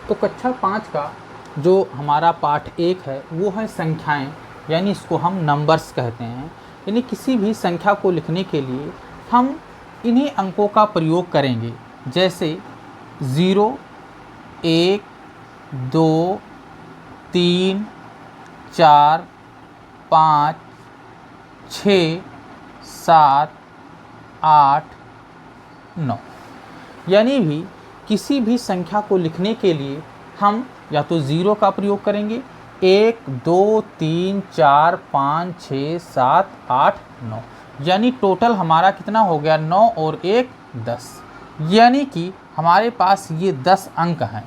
तो कक्षा 5 का जो हमारा पाठ 1 है वो है संख्याएं, यानी इसको हम नंबर्स कहते हैं। यानी किसी भी संख्या को लिखने के लिए हम इन्हीं अंकों का प्रयोग करेंगे, जैसे 0, 1, 2, 3, 4, 5, 6, 7, 8, 9। यानी भी किसी भी संख्या को लिखने के लिए हम या तो 0 का प्रयोग करेंगे, 1, 2, 3, 4, 5, 6, 7, 8, 9। यानी टोटल हमारा कितना हो गया, 9 और 1 10। यानी कि हमारे पास ये 10 अंक हैं।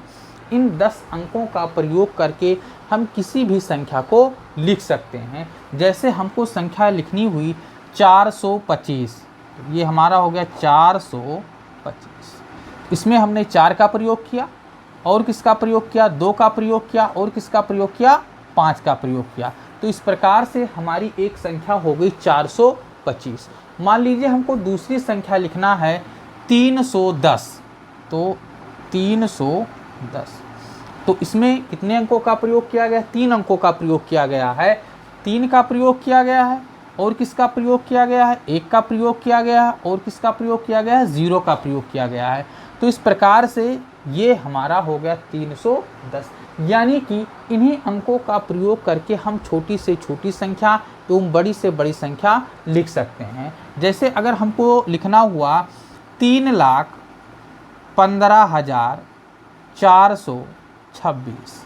इन 10 अंकों का प्रयोग करके हम किसी भी संख्या को लिख सकते हैं। जैसे हमको संख्या लिखनी हुई 425, ये हमारा हो गया 425। इसमें हमने 4 का प्रयोग किया, और किसका प्रयोग किया, 2 का प्रयोग किया, और किसका प्रयोग किया, 5 का प्रयोग किया। तो इस प्रकार से हमारी एक संख्या हो गई 425। मान लीजिए हमको दूसरी संख्या लिखना है 310, तो 310, तो इसमें कितने अंकों का प्रयोग किया गया, 3 अंकों का प्रयोग किया गया है। 3 का प्रयोग किया गया है, और किसका प्रयोग किया गया है, 1 का प्रयोग किया गया है, और किसका प्रयोग किया गया है, 0 का प्रयोग किया गया है। तो इस प्रकार से ये हमारा हो गया 310। यानी कि इन्हीं अंकों का प्रयोग करके हम छोटी से छोटी संख्या एवं बड़ी से बड़ी संख्या लिख सकते हैं। जैसे अगर हमको लिखना हुआ 3,15,426,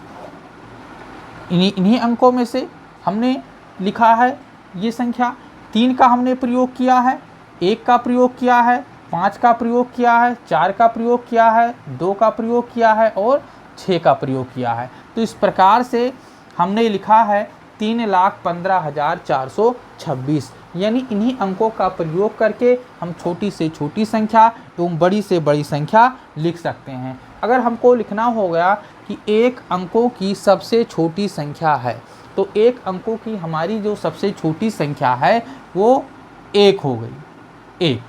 इन्हीं अंकों में से हमने लिखा है ये संख्या। 3 का हमने प्रयोग किया है, 1 का प्रयोग किया है, 5 का प्रयोग किया है, 4 का प्रयोग किया है, 2 का प्रयोग किया है, और 6 का प्रयोग किया है। तो इस प्रकार से हमने लिखा है 3,15,426। यानी इन्हीं अंकों का प्रयोग करके हम छोटी से छोटी संख्या एवं बड़ी से बड़ी संख्या लिख सकते हैं। अगर हमको लिखना हो गया कि 1 अंकों की सबसे छोटी संख्या है, तो 1 अंकों की हमारी जो सबसे छोटी संख्या है वो 1 हो गई। 1,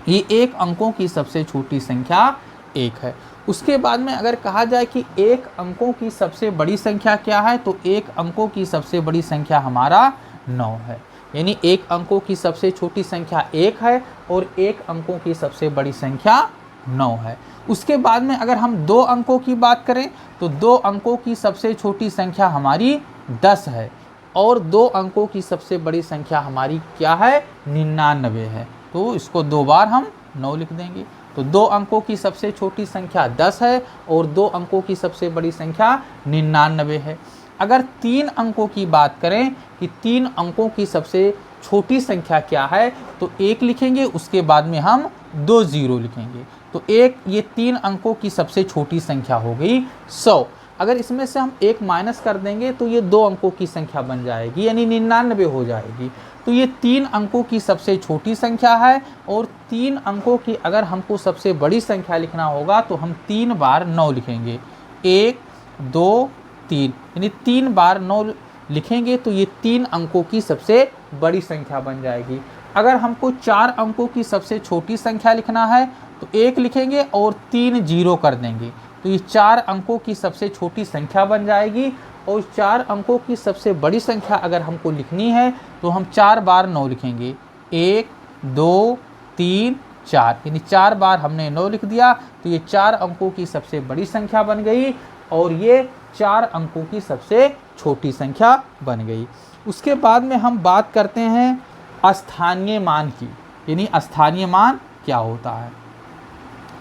ये 1 अंकों की सबसे छोटी संख्या 1 है। उसके बाद में अगर कहा जाए कि 1 अंकों की सबसे बड़ी संख्या क्या है, तो 1 अंकों की सबसे बड़ी संख्या हमारा 9 है। यानी 1 अंकों की सबसे छोटी संख्या 1 है, और 1 अंकों की सबसे बड़ी संख्या 9 है। उसके बाद में अगर हम 2 अंकों की बात करें, तो 2 अंकों की सबसे छोटी संख्या हमारी 10 है, और 2 अंकों की सबसे बड़ी संख्या हमारी क्या है, 99 है। तो इसको 2 बार हम 9 लिख देंगे। तो 2 अंकों की सबसे छोटी संख्या 10 है, और 2 अंकों की सबसे बड़ी संख्या 99 है। अगर 3 अंकों की बात करें कि 3 अंकों की सबसे छोटी संख्या क्या है, तो 1 लिखेंगे, उसके बाद में हम 2 0 लिखेंगे। तो ये 3 अंकों की सबसे छोटी संख्या हो गई 100। अगर इसमें से हम 1 माइनस कर देंगे तो ये 2 अंकों की संख्या बन जाएगी, यानी 99 हो जाएगी। तो ये 3 अंकों की सबसे छोटी संख्या है, और 3 अंकों की अगर हमको सबसे बड़ी संख्या लिखना होगा तो हम 3 बार 9 लिखेंगे। 1, 2, 3, यानी 3 बार 9 लिखेंगे तो ये 3 अंकों की सबसे बड़ी संख्या बन जाएगी। अगर हमको 4 अंकों की सबसे छोटी संख्या लिखना है तो 1 लिखेंगे और 3 0 कर देंगे, तो ये 4 अंकों की सबसे छोटी संख्या बन जाएगी। और 4 अंकों की सबसे बड़ी संख्या अगर हमको लिखनी है तो हम 4 बार 9 लिखेंगे। 1, 2, 3, 4, यानी 4 बार हमने 9 लिख दिया, तो ये 4 अंकों की सबसे बड़ी संख्या बन गई, और ये 4 अंकों की सबसे छोटी संख्या बन गई। उसके बाद में हम बात करते हैं स्थानीय मान की। यानी स्थानीय मान क्या होता है,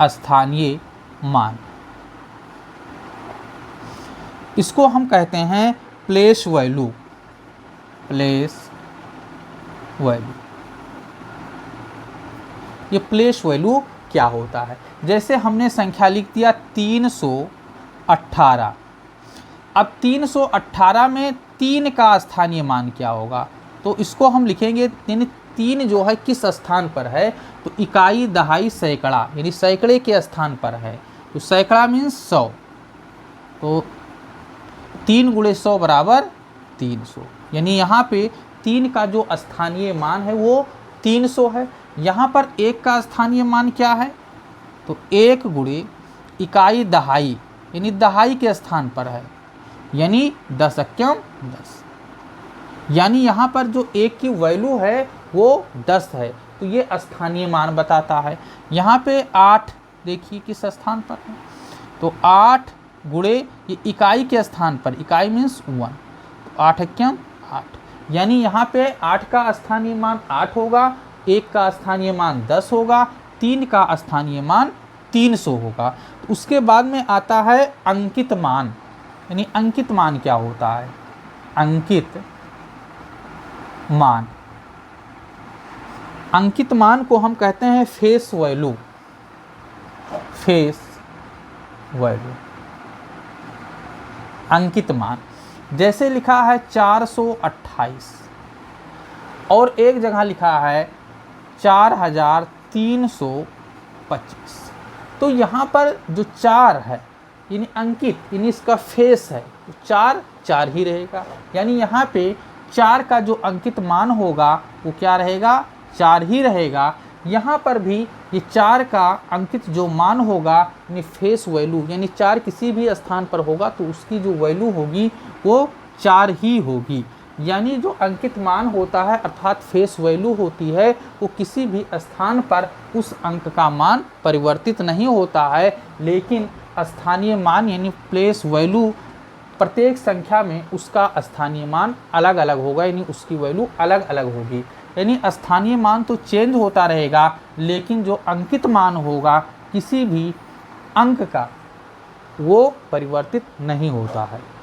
स्थानीय मान, इसको हम कहते हैं प्लेस वैल्यू। प्लेस वैल्यू, ये प्लेस वैल्यू क्या होता है, जैसे हमने संख्या लिख दिया 318। अब 318 में 3 का स्थानीय मान क्या होगा, तो इसको हम लिखेंगे, यानी 3 जो है किस स्थान पर है, तो इकाई, दहाई, सैकड़ा, यानी सैकड़े के स्थान पर है। तो सैकड़ा मीन्स 100, तो 3 × 100 = 300। यानी यहाँ पे 3 का जो स्थानीय मान है वो 300 है। यहाँ पर 1 का स्थानीय मान क्या है, तो 1 × इकाई, दहाई, यानी दहाई के स्थान पर है, यानी 10 एकम 10, यानी यहाँ पर जो 1 की वैल्यू है वो 10 है, तो ये स्थानीय मान बताता है। यहाँ पे 8 देखिए किस स्थान पर है, तो 8 गुणे ये इकाई के स्थान पर, इकाई मीन्स 1, तो 8 एकम 8, यानी यहाँ पे 8 का स्थानीय मान 8 होगा, 1 का स्थानीय मान 10 होगा, 3 का स्थानीय मान 300 होगा। तो उसके बाद में आता है अंकित मान, यानी अंकित मान क्या होता है? अंकित मान, अंकित मान को हम कहते हैं फेस वैल्यू, फेस वैल्यू, अंकित मान। जैसे लिखा है 428 और एक जगह लिखा है 4325, तो यहाँ पर जो 4 है यानी अंकित, यानी इसका फेस है, तो 4 4 ही रहेगा, यानी यहाँ पे 4 का जो अंकित मान होगा वो क्या रहेगा? 4 ही रहेगा। यहाँ पर भी ये 4 का अंकित जो मान होगा यानी फेस वैल्यू, यानी 4 किसी भी स्थान पर होगा तो उसकी जो वैल्यू होगी वो 4 ही होगी। यानी जो अंकित मान होता है अर्थात फेस वैल्यू होती है वो किसी भी स्थान पर उस अंक का मान परिवर्तित नहीं होता है, लेकिन स्थानीय मान यानी प्लेस वैल्यू प्रत्येक संख्या में उसका स्थानीय मान अलग अलग होगा, यानी उसकी वैल्यू अलग अलग होगी। यानी स्थानीय मान तो चेंज होता रहेगा, लेकिन जो अंकित मान होगा किसी भी अंक का वो परिवर्तित नहीं होता है।